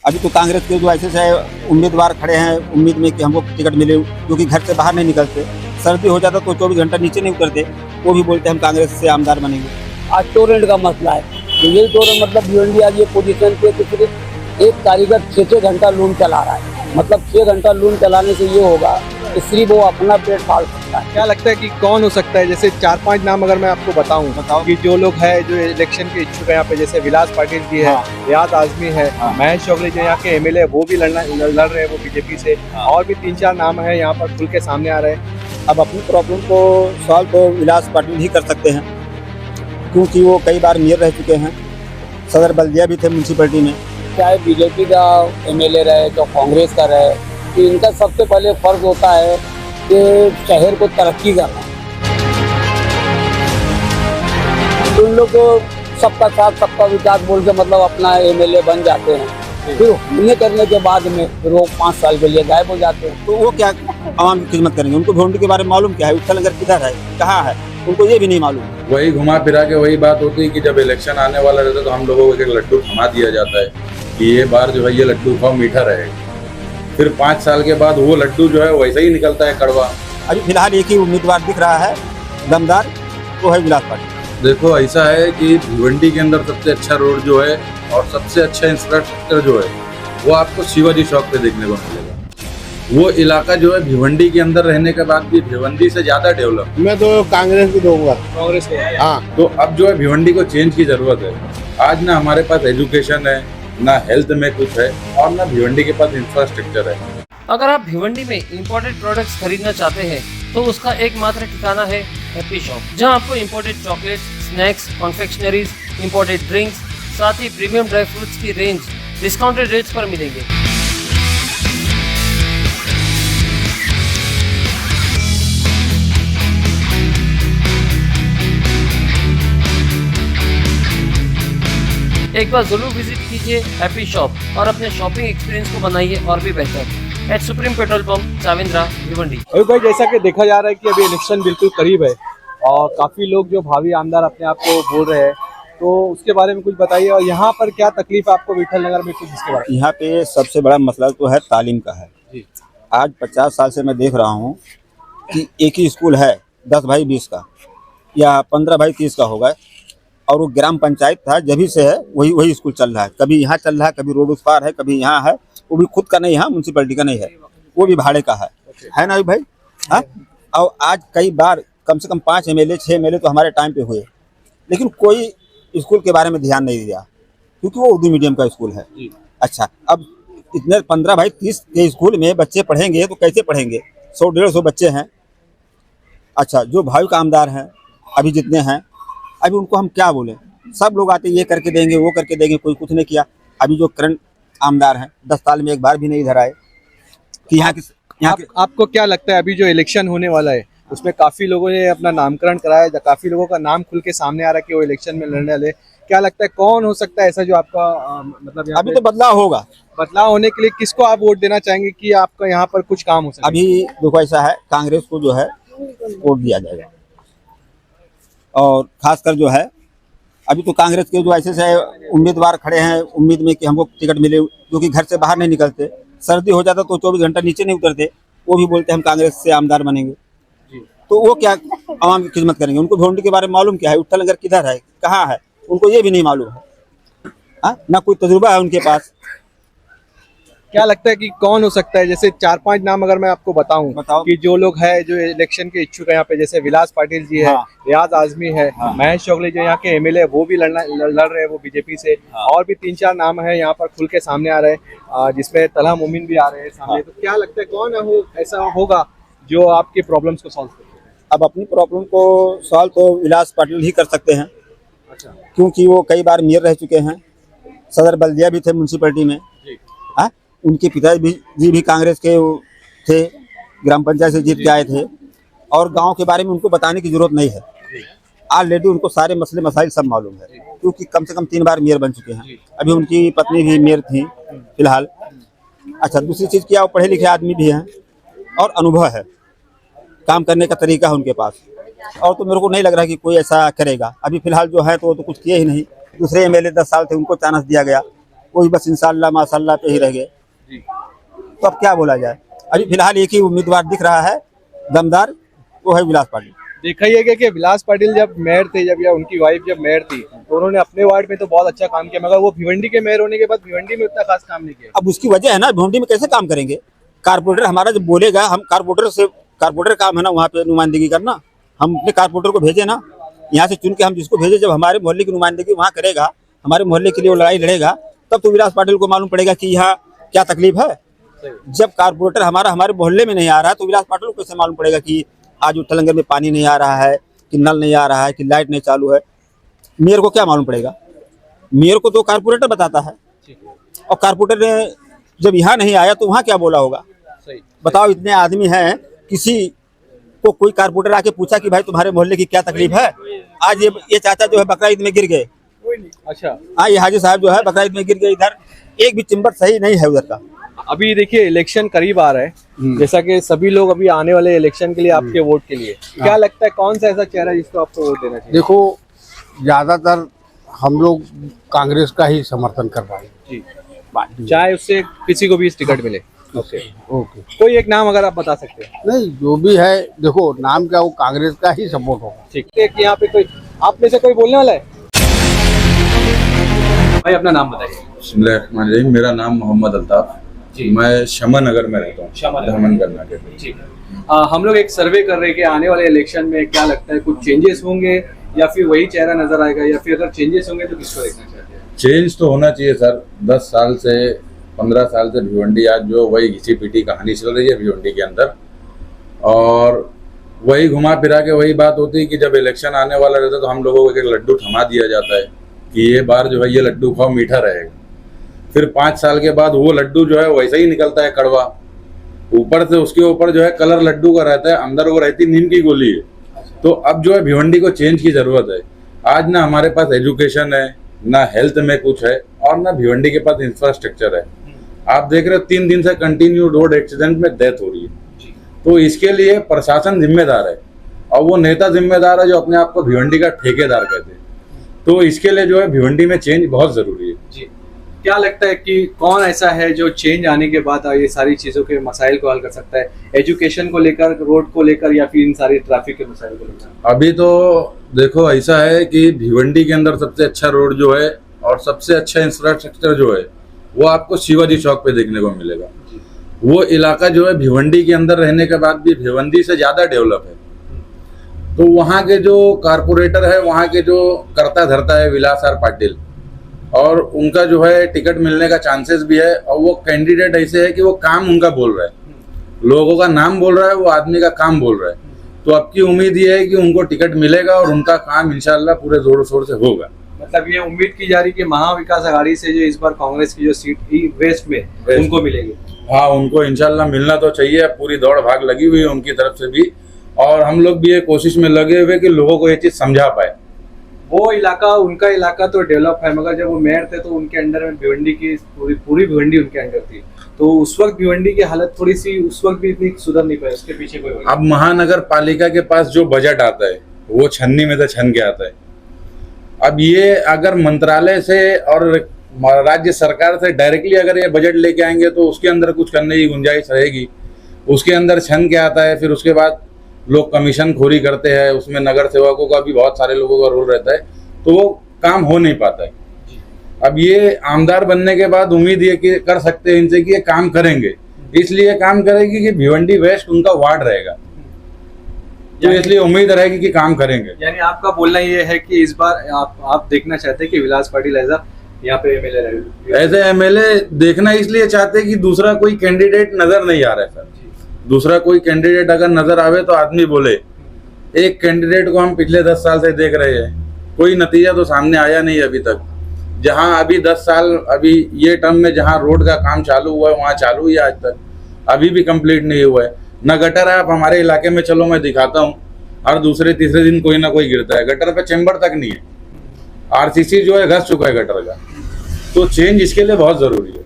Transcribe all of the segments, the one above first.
अभी तो कांग्रेस के जो ऐसे से उम्मीदवार खड़े हैं उम्मीद में कि हमको टिकट मिले, क्योंकि घर से बाहर नहीं निकलते। सर्दी हो जाता तो 24 घंटा नीचे नहीं उतरते, वो भी बोलते हम कांग्रेस से आमदार बनेंगे। आज टोरेंट का मसला है, तो यही टोरेंट मतलब भिवंडी आज ये पोजीशन पे तो सिर्फ एक कारीगर 6 घंटा लून चला रहा है। मतलब 6 घंटा लून चलाने से ये होगा कि सिर्फ वो अपना पेट पाल सकता है। क्या लगता है कि कौन हो सकता है? जैसे 4-5 नाम अगर मैं आपको बताऊं कि जो लोग हैं जो इलेक्शन के इच्छुक है यहाँ पे, जैसे विलास पाटिल जी है, रियाज आजमी है, महेश चौगले जो यहाँ के एमएलए वो भी लड़ रहे हैं वो बीजेपी से, और भी 3-4 नाम है यहाँ पर खुल के सामने आ रहे हैं। अब अपनी प्रॉब्लम को सॉल्व तो विलास पाटिल ही कर सकते हैं, क्योंकि वो कई बार मेयर रह चुके हैं, सदर बल्दिया भी थे म्यूनसिपैलिटी में। चाहे बीजेपी का एमएलए रहे तो कांग्रेस का रहे, तो इनका सबसे पहले फर्ज होता है कि शहर को तरक्की करना। उन लोग को सबका साथ सबका विकास बोल के मतलब अपना एमएलए बन जाते हैं, फिर होने करने के बाद में फिर वो 5 साल के लिए गायब हो जाते हैं। तो वो क्या आवाम की खिदमत करेंगे? उनको भिवंडी के बारे में मालूम क्या है? उठा नगर किधर है, कहाँ है, उनको ये भी नहीं मालूम। वही घुमा फिरा के वही बात होती है कि जब इलेक्शन आने वाला रहता है तो हम लोगों को एक लड्डू थमा दिया जाता है कि ये बार जो है ये लड्डू खाओ मीठा रहेगा, फिर 5 साल के बाद वो लड्डू जो है वैसा ही निकलता है कड़वा। अभी फिलहाल एक ही उम्मीदवार दिख रहा है दमदार, वो है विलास पाटिल। देखो ऐसा है कि भिवंडी के अंदर सबसे अच्छा रोड जो है और सबसे अच्छा इंफ्रास्ट्रक्चर जो है वो आपको शिवाजी चौक पे देखने को मिलेगा। वो इलाका जो है भिवंडी के अंदर रहने के बाद भी भिवंडी से ज्यादा डेवलप। मैं तो कांग्रेस को दूंगा। कांग्रेस को? हाँ, तो अब जो है भिवंडी को चेंज की जरूरत है। आज ना हमारे पास एजुकेशन है, ना हेल्थ में कुछ है, और ना भिवंडी के पास इंफ्रास्ट्रक्चर है। अगर आप भिवंडी में इंपोर्टेड प्रोडक्ट्स खरीदना चाहते हैं तो उसका एकमात्र ठिकाना है हैप्पी शॉप, जहां आपको imported chocolates, snacks, confectioneries, imported drinks, साथ ही प्रीमियम ड्राई फ्रूट्स की रेंज डिस्काउंटेड रेट्स पर मिलेंगे। एक बार जरूर विजिट कीजिए हैप्पी शॉप और अपने शॉपिंग एक्सपीरियंस को बनाइए और भी बेहतर। At Supreme petrol pump, Chavindra, Bhiwandi. अभी भाई जैसा कि देखा जा रहा है कि अभी इलेक्शन बिल्कुल करीब है और काफी लोग जो भावी आमदार अपने आप को बोल रहे हैं, तो उसके बारे में कुछ बताइए। और यहाँ पर क्या तकलीफ है आपको विठल नगर में, कुछ इसके बारे में? यहाँ पे सबसे बड़ा मसला तो है तालीम का है। आज 50 साल से मैं देख रहा हूँ कि एक ही स्कूल है 10 भाई 20 का या 15 भाई 30 का होगा, और वो ग्राम पंचायत था जभी से है वही स्कूल चल रहा है। कभी यहाँ चल रहा है, कभी रोड उस पार है, कभी यहाँ है, वो भी खुद का नहीं है, म्यूनसिपैलिटी का नहीं है, वो भी भाड़े का है ना भाई। हाँ, और आज कई बार कम से कम 5 एमएलए 6 एमएलए तो हमारे टाइम पे हुए, लेकिन कोई स्कूल के बारे में ध्यान नहीं दिया, क्योंकि वो उर्दू मीडियम का स्कूल है। अच्छा, अब इतने 15 भाई 30 के स्कूल में बच्चे पढ़ेंगे तो कैसे पढ़ेंगे? 100-150 बच्चे हैं। अच्छा, जो भाई का आमदार हैं अभी जितने हैं, अभी उनको हम क्या बोलें? सब लोग आते ये करके देंगे वो करके देंगे, कोई कुछ नहीं किया। अभी जो करंट आमदार हैं 10 साल में एक बार भी नहीं इधर आए कि आपको क्या लगता है अभी जो इलेक्शन होने वाला है उसमें काफी लोगों ने अपना नामकरण कराया, काफी लोगों का नाम खुल के सामने आ रहा है कि वो इलेक्शन में लड़ने वाले, क्या लगता है कौन हो सकता है ऐसा जो आपका मतलब अभी तो बदलाव होगा? बदलाव होने के लिए किसको आप वोट देना चाहेंगे कि आपका यहाँ पर कुछ काम हो सके? अभी देखो ऐसा है, कांग्रेस को जो है वोट दिया जाएगा, और खासकर जो है अभी तो कांग्रेस के जो ऐसे से उम्मीदवार खड़े हैं उम्मीद में कि हमको टिकट मिले, क्योंकि घर से बाहर नहीं निकलते। सर्दी हो जाता तो 24 घंटा नीचे नहीं उतरते, वो भी बोलते हम कांग्रेस से आमदार बनेंगे। तो वो क्या आवाम की खिदमत करेंगे? उनको भिवंडी के बारे में मालूम क्या है? उठा नगर किधर है, कहाँ है, उनको ये भी नहीं मालूम है। हाँ, ना कोई तजुर्बा है उनके पास। क्या लगता है कि कौन हो सकता है? जैसे 4-5 नाम अगर मैं आपको बताऊं कि जो लोग हैं जो इलेक्शन के इच्छुक है यहाँ पे, जैसे विलास पाटिल जी है, रियाज आजमी है, महेश चौगले जो यहाँ के एमएलए वो भी लड़ रहे हैं वो बीजेपी से, और भी 3-4 नाम है यहाँ पर खुल के सामने आ रहे हैं, जिसमें तलहा मोमिन भी आ रहे हैं सामने। तो क्या लगता है कौन ऐसा होगा जो आपकी प्रॉब्लम्स को सॉल्व करे? अब अपनी प्रॉब्लम को सॉल्व तो विलास पाटिल ही कर सकते हैं। अच्छा, क्योंकि वो कई बार मेयर रह चुके हैं, सदर बल्दिया भी थे म्यूनसिपैलिटी में। हाँ, उनके पिताजी भी कांग्रेस के थे, ग्राम पंचायत से जीत के आए थे, और गांव के बारे में उनको बताने की जरूरत नहीं है। ऑलरेडी उनको सारे मसले मसाइल सब मालूम है, क्योंकि कम से कम 3 बार मेयर बन चुके हैं। अभी उनकी पत्नी भी मेयर थी फिलहाल। अच्छा, दूसरी चीज़ क्या, वो पढ़े लिखे आदमी भी हैं और अनुभव है, काम करने का तरीका है उनके पास, और तो मेरे को नहीं लग रहा कि कोई ऐसा करेगा। अभी फिलहाल जो है तो वो तो कुछ किए ही नहीं। दूसरे एमएलए 10 साल थे, उनको चांस दिया गया, कोई बस इंशाल्लाह माशाल्लाह पे ही रह गए। तो अब क्या बोला जाए, अभी फिलहाल एक ही उम्मीदवार दिख रहा है दमदार, वो है विलास पाटिल। देखा ही है कि विलास पाटिल जब मेयर थे, जब या उनकी वाइफ जब मेयर थी, तो उन्होंने अपने वार्ड में तो बहुत अच्छा काम किया, मगर वो भिवंडी के मेयर होने के बाद भिवंडी में उतना खास काम नहीं किया। अब उसकी वजह है ना, भिवंडी में कैसे काम करेंगे, कारपोरेटर हमारा जब बोलेगा, हम कारपोरेटर काम है ना वहाँ पे नुमाइंदगी करना, हम अपने कारपोरेटर को भेजे ना, यहाँ से चुन के हम जिसको भेजे, जब हमारे मोहल्ले की नुमाइंदगी वहाँ करेगा, हमारे मोहल्ले के लिए वो लड़ाई लड़ेगा, तब तो विलास पाटिल को मालूम पड़ेगा कि यहाँ क्या तकलीफ है। जब कारपोरेटर हमारे मोहल्ले में नहीं आ रहा है, तो विलास पाटिल को कैसे मालूम पड़ेगा कि आज उठलंगर में पानी नहीं आ रहा है, कि नल नहीं आ रहा है, कि लाइट नहीं चालू है। मेयर को क्या मालूम पड़ेगा, मेयर को तो कारपोरेटर बताता है, और कारपोरेटर ने जब यहाँ नहीं आया तो वहाँ क्या बोला होगा। बताओ, इतने आदमी हैं, किसी को कोई कारपोरेटर आके पूछा कि भाई तुम्हारे मोहल्ले की क्या तकलीफ है। आज ये चाचा जो है बकरा ईद में गिर गए। अच्छा, हाँ, ये हाजी साहब जो है बकरा ईद में गिर गए, इधर एक भी चिंबर सही नहीं है उधर का। अभी देखिए इलेक्शन करीब आ रहा है, जैसा कि सभी लोग अभी आने वाले इलेक्शन के लिए आपके वोट के लिए, क्या लगता है कौन सा ऐसा चेहरा है जिसको आपको वोट देना चाहिए? देखो, ज्यादातर हम लोग कांग्रेस का ही समर्थन कर रहे हैं, चाहे उससे किसी को भी इस टिकट मिले। ओके, कोई एक नाम अगर आप बता सकते हैं। नहीं, जो भी है देखो, नाम क्या, वो कांग्रेस का ही सपोर्ट होगा। ठीक है, यहाँ पे कोई आप में से कोई बोलने वाला है? भाई अपना नाम बताइए। मेरा नाम मोहम्मद अल्ताफ, मैं शमा नगर में रहता हूँ, धर्मन कर्नाटक। हम लोग एक सर्वे कर रहे हैं कि आने वाले इलेक्शन में क्या लगता है, कुछ चेंजेस होंगे या फिर वही चेहरा नजर आएगा, या फिर अगर चेंजेस होंगे तो किसको देखना चाहते हैं? चेंज तो होना चाहिए सर। 10 साल से 15 साल से भिवंडी आज जो वही घिसी पीटी कहानी चल रही है भिवंडी के अंदर, और वही घुमा फिरा के वही बात होती है कि जब इलेक्शन आने वाला रहता है तो हम लोगों को एक लड्डू थमा दिया जाता है कि ये बार जो है ये लड्डू खाओ, मीठा रहेगा। फिर 5 साल के बाद वो लड्डू जो है वैसा ही निकलता है कड़वा, ऊपर से उसके ऊपर जो है कलर लड्डू का रहता है, अंदर वो रहती नीम की गोली है। तो अब जो है भिवंडी को चेंज की जरूरत है। आज ना हमारे पास एजुकेशन है, ना हेल्थ में कुछ है, और ना भिवंडी के पास इंफ्रास्ट्रक्चर है। आप देख रहे हो 3 दिन से कंटिन्यू रोड एक्सीडेंट में डेथ हो रही है। तो इसके लिए प्रशासन जिम्मेदार है, और वो नेता जिम्मेदार है जो अपने आप को भिवंडी का ठेकेदार कहते हैं। तो इसके लिए जो है भिवंडी में चेंज बहुत जरूरी है। जी, क्या लगता है कि कौन ऐसा है जो चेंज आने के बाद ये सारी चीजों के मसाइल को हल कर सकता है, एजुकेशन को लेकर, रोड को लेकर, या फिर इन सारी ट्रैफिक के मसाइल को लेकर? अभी तो देखो ऐसा है कि भिवंडी के अंदर सबसे अच्छा रोड जो है और सबसे अच्छा इंफ्रास्ट्रक्चर जो है वो आपको शिवाजी चौक पे देखने को मिलेगा। वो इलाका जो है भिवंडी के अंदर रहने के बाद भी भिवंडी से ज्यादा डेवलप है। तो वहाँ के जो कारपोरेटर है, वहाँ के जो करता धरता है विलास आर पाटिल, और उनका जो है टिकट मिलने का चांसेस भी है। और वो कैंडिडेट ऐसे है कि वो काम उनका बोल रहा है, लोगों का नाम बोल रहा है, वो आदमी का काम बोल रहा है। तो अब की उम्मीद ये है कि उनको टिकट मिलेगा और उनका काम इंशाल्लाह पूरे जोर शोर से होगा। मतलब ये उम्मीद की जा रही कि महाविकास आघाड़ी से जो इस बार कांग्रेस की जो सीट वेस्ट में उनको मिलेगी। हाँ, उनको इंशाल्लाह मिलना तो चाहिए। पूरी दौड़ भाग लगी हुई है उनकी तरफ से भी, और हम लोग भी ये कोशिश में लगे हुए कि लोगों को ये चीज समझा पाए। वो इलाका, उनका इलाका तो डेवलप है, मगर जब वो मेयर थे तो उनके अंडर में भिवंडी की पूरी भिवंडी उनके अंडर थी। तो उस वक्त भिवंडी की हालत थोड़ी सी उस वक्त भी इतनी सुधर नहीं पाई, उसके पीछे कोई वजह। अब महानगर पालिका के पास जो बजट आता है वो छन्नी में से छन के आता है। अब ये अगर मंत्रालय से और राज्य सरकार से डायरेक्टली अगर ये बजट लेके आएंगे तो उसके अंदर कुछ करने की गुंजाइश रहेगी। उसके अंदर छन के आता है, फिर उसके बाद लोग कमीशन खोरी करते हैं, उसमें नगर सेवकों का भी बहुत सारे लोगों का रोल रहता है, तो वो काम हो नहीं पाता है। अब ये आमदार बनने के बाद उम्मीद ये कि कर सकते हैं इनसे कि ये काम करेंगे, इसलिए काम करेगी कि भिवंडी वेस्ट उनका वार्ड रहेगा, तो इसलिए उम्मीद रहेगी कि काम करेंगे। यानी आपका बोलना ये है कि इस बार आप देखना चाहते हैं कि विलास पाटिल ऐसा यहाँ पे एमएलए रहे? ऐसे एमएलए देखना इसलिए चाहते हैं कि दूसरा कोई कैंडिडेट नजर नहीं आ रहा है सर। दूसरा कोई कैंडिडेट अगर नजर आवे तो आदमी बोले। एक कैंडिडेट को हम पिछले 10 साल से देख रहे हैं, कोई नतीजा तो सामने आया नहीं अभी तक। जहां अभी 10 साल अभी ये टर्म में जहां रोड का काम चालू हुआ है वहां चालू ही आज तक अभी भी कंप्लीट नहीं हुआ है। न गटर है। आप हमारे इलाके में चलो, मैं दिखाता हूँ, हर दूसरे तीसरे दिन कोई ना कोई गिरता है। गटर पे चेम्बर तक नहीं है। आरसीसी जो है घस चुका है गटर का। तो चेंज इसके लिए बहुत जरूरी है।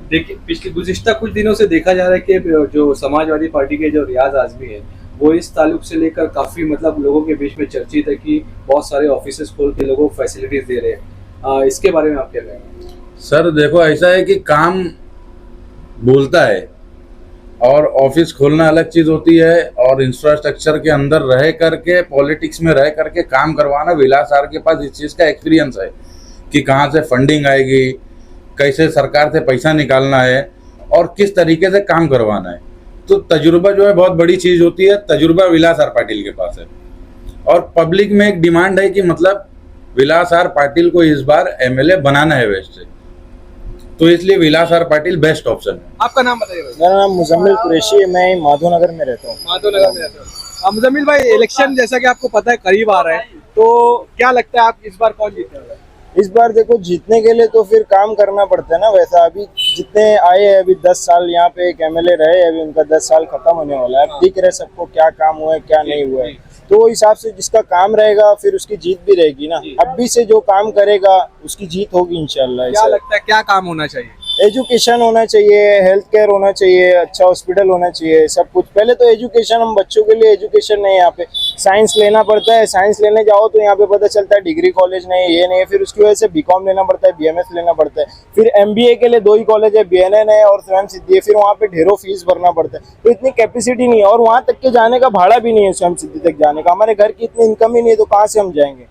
देखिए, पिछले गुज़िश्ता कुछ दिनों से देखा जा रहा है कि जो समाजवादी पार्टी के जो रियाज आजमी है वो इस ताल्लुक से लेकर काफी मतलब लोगों के बीच में चर्चित है कि बहुत सारे ऑफिसेस खोल के लोगों को फैसिलिटीज दे रहे हैं। इसके बारे में आप क्या कहेंगे? सर देखो, ऐसा है कि काम बोलता है और ऑफिस खोलना अलग चीज होती है, और इंफ्रास्ट्रक्चर के अंदर रह करके, पॉलिटिक्स में रह करके काम करवाना, विलास आर के पास इस चीज का एक्सपीरियंस है कि कहाँ से फंडिंग आएगी, कैसे सरकार से पैसा निकालना है और किस तरीके से काम करवाना है। तो तजुर्बा जो है बहुत बड़ी चीज होती है, तजुर्बा विलास आर पाटिल के पास है। और पब्लिक में एक डिमांड है कि मतलब विलास आर पाटिल को इस बार एमएलए बनाना है वेस्ट से, तो इसलिए विलास आर पाटिल बेस्ट ऑप्शन है। आपका नाम बताइए भाई। मेरा नाम मुजम्मिल कुरैशी है, मैं माधोनगर में रहता हूँ। माधोनगर में रहते हो। मुजम्मिल भाई, इलेक्शन जैसा कि आपको पता है करीब आ रहा है, तो क्या लगता है आप इस बार कौन जीतेगा? इस बार देखो, जीतने के लिए तो फिर काम करना पड़ता है ना। वैसा अभी जितने आए हैं, अभी 10 साल यहाँ पे एक एमएलए रहे, अभी उनका 10 साल खत्म होने वाला है। अब दिख रहे सबको क्या काम हुआ है क्या नहीं हुआ है, तो वो हिसाब से जिसका काम रहेगा फिर उसकी जीत भी रहेगी ना। अभी से जो काम करेगा उसकी जीत होगी इंशाल्लाह। क्या लगता है क्या काम होना चाहिए? एजुकेशन होना चाहिए, हेल्थ केयर होना चाहिए, अच्छा हॉस्पिटल होना चाहिए, सब कुछ। पहले तो एजुकेशन, हम बच्चों के लिए एजुकेशन नहीं है यहाँ पे। साइंस लेना पड़ता है, साइंस लेने जाओ तो यहाँ पे पता चलता है डिग्री कॉलेज नहीं है, ये नहीं है। फिर उसकी वजह से बीकॉम लेना पड़ता है, बीएमएस लेना पड़ता है। फिर एमबीए के लिए 2 ही कॉलेज है, बीएनएन है और स्वयं सिद्धि है। फिर वहाँ पे ढेरों फीस भरना पड़ता है, तो इतनी कैपेसिटी नहीं है। और वहाँ तक के जाने का भाड़ा भी नहीं है, स्वयं सिद्धि तक जाने का। हमारे घर की इतनी इनकम ही नहीं है, तो कहाँ से हम जाएंगे?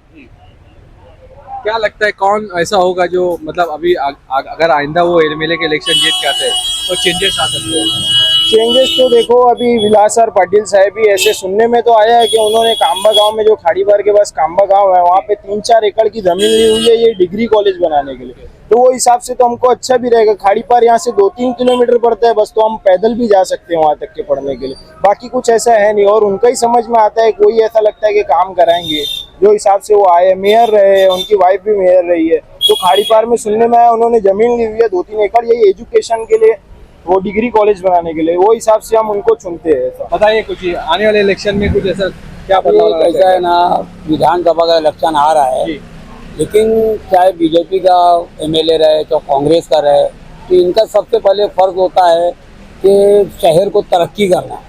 क्या लगता है कौन ऐसा होगा जो मतलब अभी अगर आइंदा वो एमएलए के इलेक्शन जीत के आते हैं तो चेंजेस आ सकते हैं? चेंजेस तो देखो, अभी विलास आर पाटिल साहब भी ऐसे सुनने में तो आया है कि उन्होंने कांबा गांव में, जो खाड़ीबार के पास कांबा गांव है, वहाँ पे 3-4 एकड़ की जमीन ली हुई है ये डिग्री कॉलेज बनाने के लिए। तो वो हिसाब से तो हमको अच्छा भी रहेगा। खाड़ीपार यहाँ से 2-3 किलोमीटर पड़ता है बस, तो हम पैदल भी जा सकते हैं वहाँ तक के पढ़ने के लिए। बाकी कुछ ऐसा है नहीं, और उनका ही समझ में आता है। कोई ऐसा लगता है कि काम कराएंगे जो हिसाब से वो आए, मेयर रहे, उनकी वाइफ भी मेयर रही है। तो खाड़ीपार में सुनने में आया उन्होंने जमीन ली हुई है 2-3 एकड़, यही एजुकेशन के लिए, वो डिग्री कॉलेज बनाने के लिए। वो हिसाब से हम उनको चुनते हैं। ऐसा बताइए कुछ, आने वाले इलेक्शन में कुछ ऐसा क्या बदलाव? कैसा है ना, विधानसभा का इलेक्शन आ रहा है, लेकिन चाहे बीजेपी का एमएलए रहे चाहे कांग्रेस का रहे, तो इनका सबसे पहले फर्ज होता है कि शहर को तरक्की करना।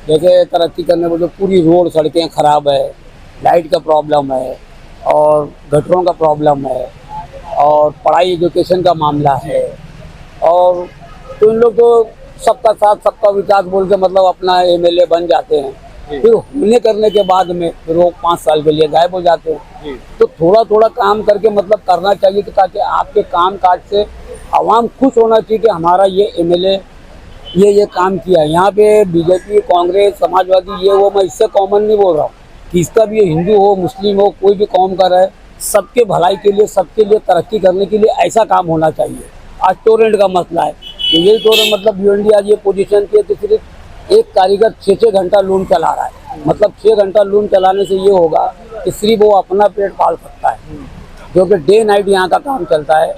जैसे तरक्की करने में जो पूरी रोड सड़कें खराब है, लाइट का प्रॉब्लम है और गटरों का प्रॉब्लम है और पढ़ाई एजुकेशन का मामला है। और तो इन लोग तो सबका साथ सबका विकास बोल के मतलब अपना एमएलए बन जाते हैं, फिर होने करने के बाद में फिर वो 5 साल के लिए गायब हो जाते हैं। तो थोड़ा थोड़ा काम करके मतलब करना चाहिए कि ताकि आपके काम काज से आवाम खुश होना चाहिए कि हमारा ये एमएलए ये काम किया है। यहाँ पे बीजेपी, कांग्रेस, समाजवादी, ये वो, मैं इससे कॉमन नहीं बोल रहा हूँ कि इसका भी हिंदू हो, मुस्लिम हो, कोई भी कौम का रहे, सबके भलाई के लिए, सबके लिए तरक्की करने के लिए ऐसा काम होना चाहिए। आज टोरेंट का मसला है, तो यही टोरेंट मतलब भिवंडी आज ये पोजीशन पे तो सिर्फ एक कारीगर 6-6 घंटा लूम चला रहा है। मतलब 6 घंटा लूम चलाने से ये होगा कि सिर्फ वो अपना पेट पाल सकता है, जो कि डे नाइट यहाँ का काम चलता है।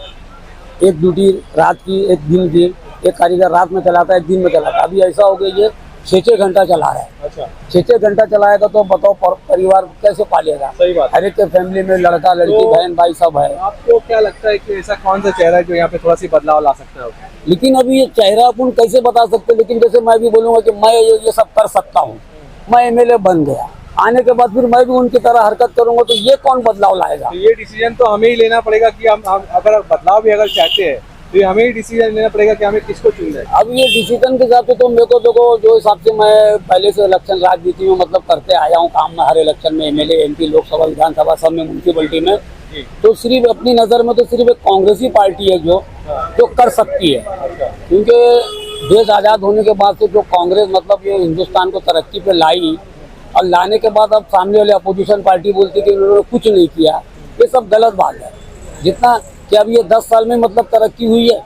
एक ड्यूटी रात की, एक दिन की, एक कारीगर रात में चलाता है, दिन में चलाता है। अभी ऐसा हो गया ये 6-6 घंटा चला रहा है। अच्छा, 6-6 घंटा चलाएगा तो बताओ परिवार कैसे पालेगा? सही बात। हर एक के फैमिली में लड़का लड़की, तो बहन भाई सब है। आपको क्या लगता है कि ऐसा कौन सा चेहरा है जो यहाँ पे थोड़ा सी बदलाव ला सकता है? लेकिन अभी ये चेहरा अपन कैसे बता सकते? लेकिन जैसे मैं भी बोलूंगा कि मैं ये सब कर सकता हूँ, मैं एमएलए बन गया, आने के बाद फिर मैं भी उनकी तरह हरकत करूंगा, तो ये कौन बदलाव लाएगा? तो ये डिसीजन तो हमें ही लेना पड़ेगा कि हम अगर बदलाव भी अगर चाहते हैं तो हमें ही डिसीजन लेना पड़ेगा कि हमें किसको चुनना है। अब ये डिसीजन के हिसाब से तो मेरे को देखो, जो हिसाब से मैं पहले से इलेक्शन राजनीति में मतलब करते आया हूँ काम में, हर इलेक्शन में एमएलए, एमपी, लोकसभा, विधानसभा, सब में, म्यूनसिपलिटी में, तो सिर्फ अपनी नज़र में तो सिर्फ एक कांग्रेस ही पार्टी है जो कर सकती है। क्योंकि देश आज़ाद होने के बाद से जो कांग्रेस मतलब ये हिंदुस्तान को तरक्की पे लाई, और लाने के बाद अब सामने वाले अपोजिशन पार्टी बोलती कि उन्होंने कुछ नहीं किया, ये सब गलत बात है। जितना कि अब ये 10 साल में मतलब तरक्की हुई है,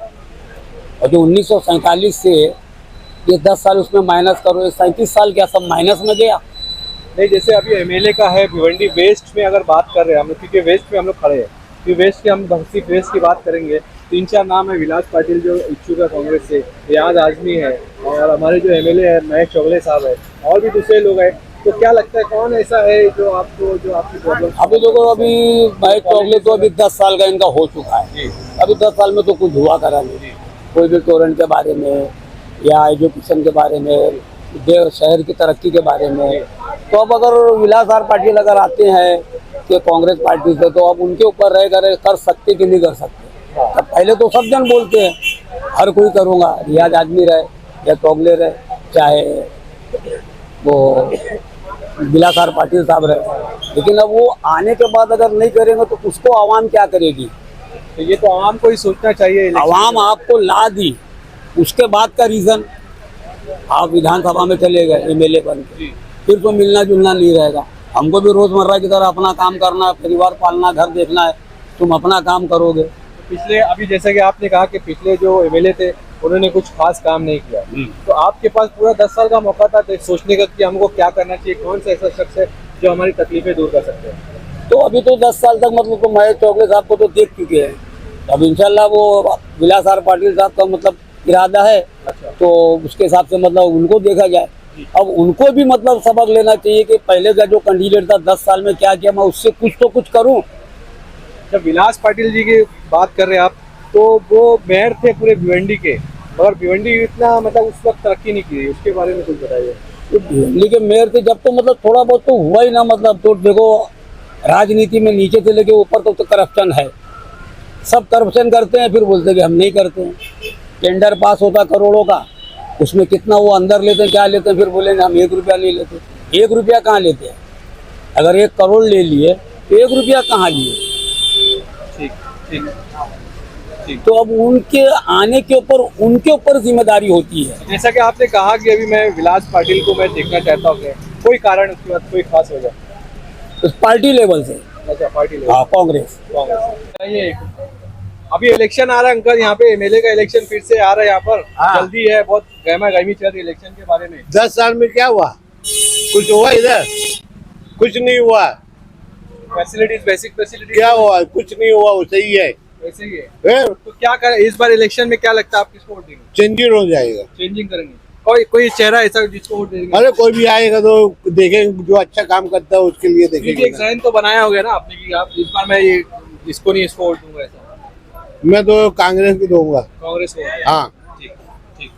और जो 1947 से ये 10 साल उसमें माइनस करो, 37 साल क्या सब माइनस में गया? नहीं, जैसे अभी एमएलए का है भिवंडी वेस्ट में अगर बात कर रहे हैं हम लोग, क्योंकि वेस्ट में हम लोग खड़े हैं, क्योंकि वेस्ट की हम सिर्फ वेस्ट की बात करेंगे, 3-4 नाम है। विलास पाटिल जो इच्छुक है कांग्रेस से, रियाज आजमी है, और हमारे जो एमएलए है महेश चौगले साहब है, और भी दूसरे लोग हैं। तो क्या लगता है कौन ऐसा है जो आपकी प्रॉब्लम? अभी देखो, अभी महेश चौगले तो अभी 10 साल का इनका हो चुका है। अभी 10 साल में तो कुछ हुआ करा नहीं, कोई भी टोरेंट के बारे में या एजुकेशन के बारे में, शहर की तरक्की के बारे में। तो अब अगर विलास आर पाटिल अगर आते हैं कि कांग्रेस पार्टी से, तो अब उनके ऊपर रह कर सकते कि नहीं कर सकते। तब पहले तो सब जन बोलते हैं हर कोई करूँगा, रियाज आजमी रहे या चौगले रहे, चाहे वो बिलासर पाटिल साहब रहे, लेकिन अब वो आने के बाद अगर नहीं करेंगे तो उसको आवाम क्या करेगी? तो ये तो आवाम को ही सोचना चाहिए। आवाम आपको ला दी, उसके बाद का रीजन आप विधानसभा में चले गए एमएलए बन के, फिर तो मिलना जुलना नहीं रहेगा। हमको भी रोजमर्रा की तरह अपना काम करना है, परिवार पालना, घर देखना है, तुम अपना काम करोगे। पिछले अभी जैसे कि आपने कहा कि पिछले जो एमएलए थे उन्होंने कुछ खास काम नहीं किया, तो आपके पास पूरा 10 साल का मौका था तो सोचने का कि हमको क्या करना चाहिए, कौन सा ऐसा शख्स है जो हमारी तकलीफें दूर कर सकते हैं। तो अभी तो 10 साल तक मतलब तो महेश चौगले साहब को तो देख चुके हैं, अब इंशाल्लाह वो बिलासर पाटिल साहब का मतलब इरादा है, तो उसके हिसाब से मतलब उनको देखा जाए। अब उनको भी मतलब सबक लेना चाहिए कि पहले का जो कैंडिडेट था 10 साल में क्या किया, मैं उससे कुछ तो कुछ करूं। जब विलास पाटिल जी की बात कर रहे हैं आप, तो वो मेयर थे पूरे भिवंडी के, मगर भिवंडी इतना मतलब उस वक्त तरक्की नहीं की, उसके बारे में कुछ बताइए। तो भिवंडी के मेयर थे जब तो मतलब थोड़ा बहुत तो हुआ ही ना, मतलब तो देखो राजनीति में नीचे से लेके ऊपर तक तो करप्शन है, सब करप्शन करते हैं, फिर बोलते हैं कि हम नहीं करते हैं। टेंडर पास होता करोड़ों का, उसमें कितना वो अंदर लेते हैं, क्या लेते हैं, फिर बोलेंगे हम 1 रुपया नहीं लेते। 1 रुपया कहाँ लेते हैं? अगर 1 करोड़ ले लिए तो 1 रुपया कहाँ लिए? ठीक ठीक ठीक। तो अब उनके आने के ऊपर उनके ऊपर जिम्मेदारी होती है। जैसा कि आपने कहा कि अभी मैं विलास पाटिल को मैं देखना चाहता हूँ, कोई कारण उसके बाद कोई खास वजह? उस पार्टी लेवल से। अच्छा, पार्टी लेवल। हाँ, कांग्रेस। ये अभी इलेक्शन आ रहा है अंकल, यहाँ पे एमएलए का इलेक्शन फिर से आ रहा है यहाँ पर, जल्दी है, बहुत गहमा गहमी चल रही है इलेक्शन के बारे में। 10 साल में क्या हुआ? कुछ हुआ इधर? कुछ नहीं हुआ। फैसिलिटीज, बेसिक फैसिलिटीज क्या हुआ? कुछ नहीं हुआ, वो सही है। वैसे ही है। तो क्या कर इस बार इलेक्शन में क्या लगता है आप किसको वोट देंगे? चेंजिंग हो जाएगा। चेंजिंग करेंगे? कोई चेहरा ऐसा जिसको वोट देंगे? अरे कोई भी आएगा तो देखेंगे, जो अच्छा काम करता है उसके लिए एक देखेंगे। जहन तो बनाया होगा ना आपने कि आप इस बार मैं ये इसको नहीं इसको वोट दूंगा, ऐसा? मैं तो कांग्रेस को दूंगा। कांग्रेस को? हाँ ठीक ठीक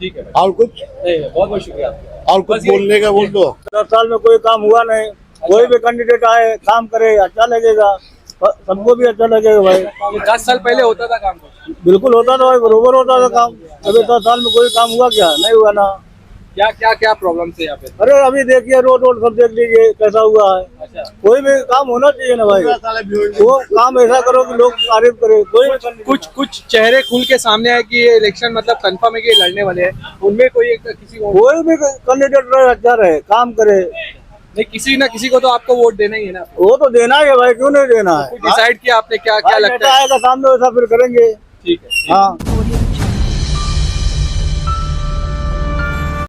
ठीक है। और कुछ नहीं, बहुत बहुत शुक्रिया आपका। और कुछ बोलने का बोल दो। 10 साल में कोई काम हुआ नहीं, कोई भी कैंडिडेट आए काम करे अच्छा लगेगा, सबको भी अच्छा लगेगा भाई। 10 साल पहले होता था काम? बिल्कुल होता था भाई, बरोबर होता था काम। अभी 10 साल में कोई काम हुआ क्या? नहीं हुआ ना। क्या क्या क्या प्रॉब्लम थे यहाँ पे? अरे अभी देखिए रोड सब देख लीजिए कैसा हुआ है। अच्छा, कोई भी काम होना चाहिए ना भाई, वो काम ऐसा करो कि लोग तारीफ करे। कोई कुछ चेहरे खुल के सामने आए कि ये इलेक्शन मतलब कंफर्म है कि ये लड़ने वाले हैं, उनमें कोई एक किसी को कोई भी कैंडिडेट रहे अच्छा रहे, काम करे, नहीं, किसी ना किसी को तो आपको वोट देना ही है ना। वो तो देना ही है भाई, क्यों नहीं देना है? डिसाइड किया आपने क्या क्या लगता है? आएगा सामने वैसा फिर करेंगे। ठीक है। हाँ।